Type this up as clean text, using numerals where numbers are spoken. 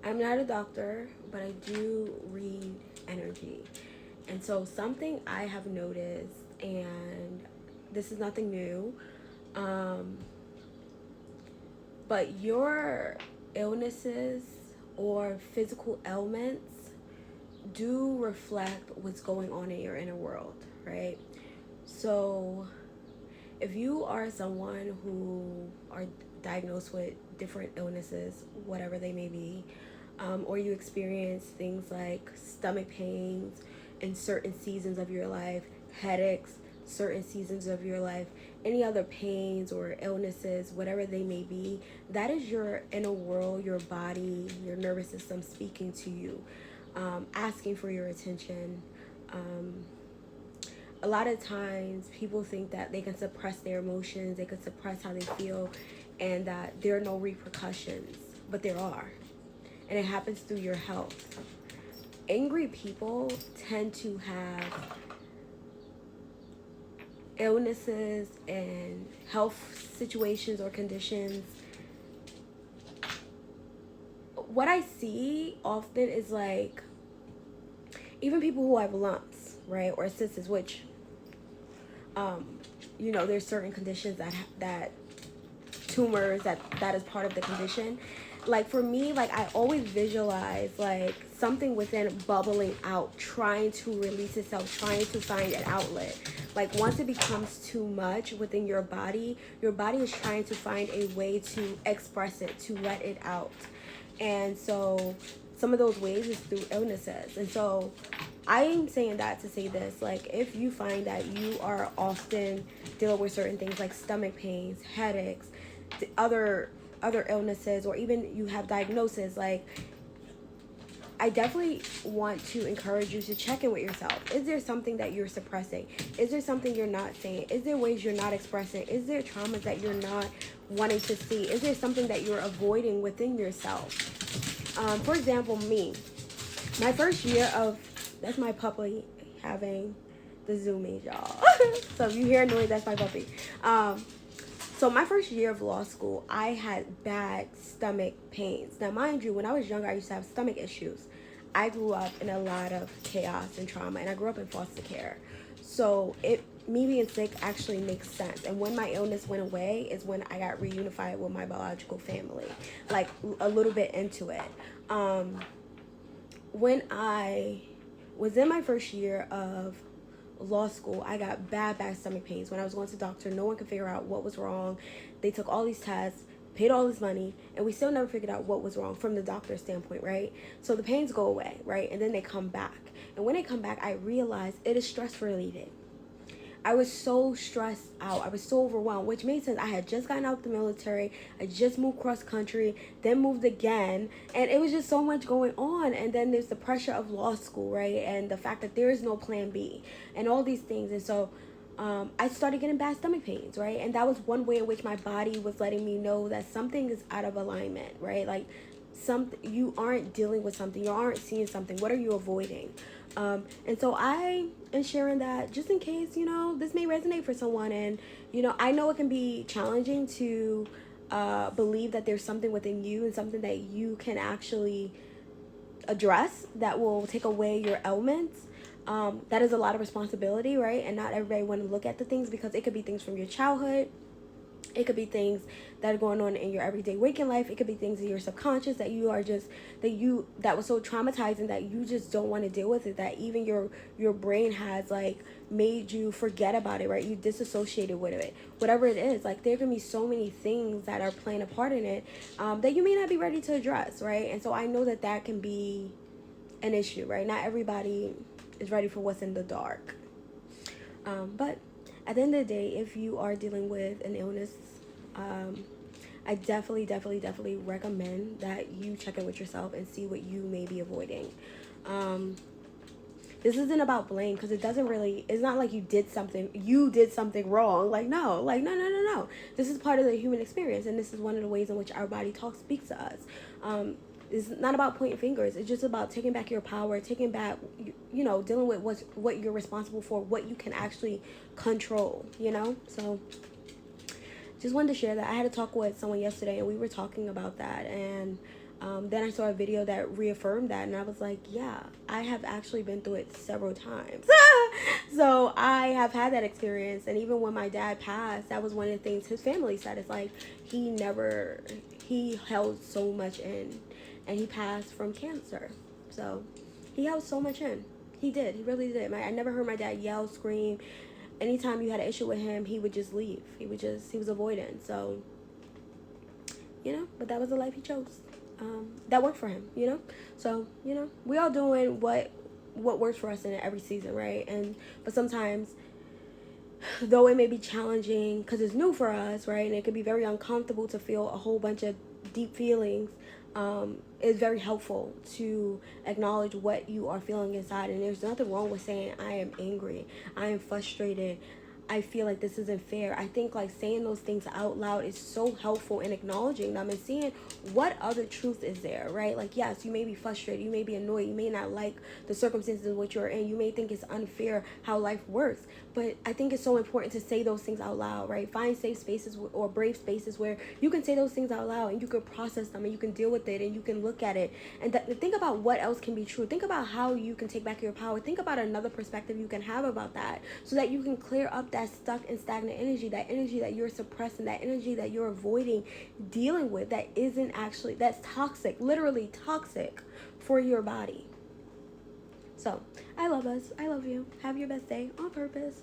I'm not a doctor, but I do read energy. And so something I have noticed, and this is nothing new, um, but your illnesses or physical ailments do reflect what's going on in your inner world, right? So if you are someone who are diagnosed with different illnesses, whatever they may be, or you experience things like stomach pains in certain seasons of your life, headaches, certain seasons of your life, any other pains or illnesses, whatever they may be, that is your inner world, your body, your nervous system speaking to you, asking for your attention. Um, a lot of times people think that they can suppress their emotions, they can suppress how they feel, and that there are no repercussions, but there are. And it happens through your health. Angry people tend to have illnesses and health situations or conditions. What I see often is like even people who have lumps, right, or cysts, which there's certain conditions that tumors that is part of the condition. Like for me, like I always visualize like something within bubbling out, trying to release itself, trying to find an outlet. Like once it becomes too much within your body is trying to find a way to express it, to let it out. And so some of those ways is through illnesses. And so I'm saying that to say this, like if you find that you are often dealing with certain things like stomach pains, headaches, other illnesses, or even you have diagnosis, like I definitely want to encourage you to check in with yourself. Is there something that you're suppressing? Is there something you're not saying? Is there ways you're not expressing? Is there traumas that you're not wanting to see? Is there something that you're avoiding within yourself? For example, me, my first year of, that's my puppy having the zoomies, y'all. So if you hear noise, that's my puppy. So my first year of law school, I had bad stomach pains. Now, mind you, when I was younger, I used to have stomach issues. I grew up in a lot of chaos and trauma, and I grew up in foster care. So me being sick actually makes sense. And when my illness went away is when I got reunified with my biological family, like a little bit into it. When I was in my first year of law school, I got bad stomach pains. When I was going to the doctor, no one could figure out what was wrong. They took all these tests, paid all this money, and we still never figured out what was wrong from the doctor's standpoint, right? So the pains go away, right? And then they come back. And when they come back, I realized it is stress related. I was so stressed out. I was so overwhelmed, which made sense. I had just gotten out of the military. I just moved cross country, then moved again. And it was just so much going on. And then there's the pressure of law school, right? And the fact that there is no plan B and all these things. And so I started getting bad stomach pains, right? And that was one way in which my body was letting me know that something is out of alignment, right? Like you aren't dealing with something, you aren't seeing something. What are you avoiding? And so I am sharing that just in case, this may resonate for someone. And, I know it can be challenging to believe that there's something within you and something that you can actually address that will take away your ailments. That is a lot of responsibility, right? And not everybody want to look at the things because it could be things from your childhood. It could be things that are going on in your everyday waking life. It could be things in your subconscious that you are just that was so traumatizing that you just don't want to deal with it, that even your brain has like made you forget about it, right? You disassociated with it, whatever it is. Like there can be so many things that are playing a part in it that you may not be ready to address, right? And so I know that can be an issue, right? Not everybody is ready for what's in the dark, but at the end of the day, if you are dealing with an illness, I definitely recommend that you check in with yourself and see what you may be avoiding. This isn't about blame, because it's not like you did something wrong. Like, no. This is part of the human experience, and this is one of the ways in which our body speaks to us. It's not about pointing fingers. It's just about taking back your power, taking back, dealing with what you're responsible for, what you can actually control, So just wanted to share that. I had a talk with someone yesterday, and we were talking about that. And Then I saw a video that reaffirmed that, and I was like, yeah, I have actually been through it several times. So I have had that experience, and even when my dad passed, that was one of the things his family said. It's like he held so much in, and he passed from cancer. So he held so much in. He did. He really did. I never heard my dad yell, scream. Anytime you had an issue with him, he would just leave. He was avoidant. So, but that was the life he chose. That worked for him, So, we all doing what works for us in every season, right? But sometimes, though it may be challenging because it's new for us, right? And it can be very uncomfortable to feel a whole bunch of deep feelings. It's very helpful to acknowledge what you are feeling inside. And there's nothing wrong with saying, I am angry, I am frustrated, I feel like this isn't fair. I think like saying those things out loud is so helpful in acknowledging them and seeing what other truth is there, right? Like, yes, you may be frustrated, you may be annoyed, you may not like the circumstances in which you're in, you may think it's unfair how life works, but I think it's so important to say those things out loud, right? Find safe spaces or brave spaces where you can say those things out loud and you can process them and you can deal with it and you can look at it and think about what else can be true. Think about how you can take back your power. Think about another perspective you can have about that so that you can clear up that stuck and stagnant energy, that energy that you're suppressing, that energy that you're avoiding dealing with, that isn't actually, that's toxic, literally toxic for your body. So I love us. I love you. Have your best day on purpose.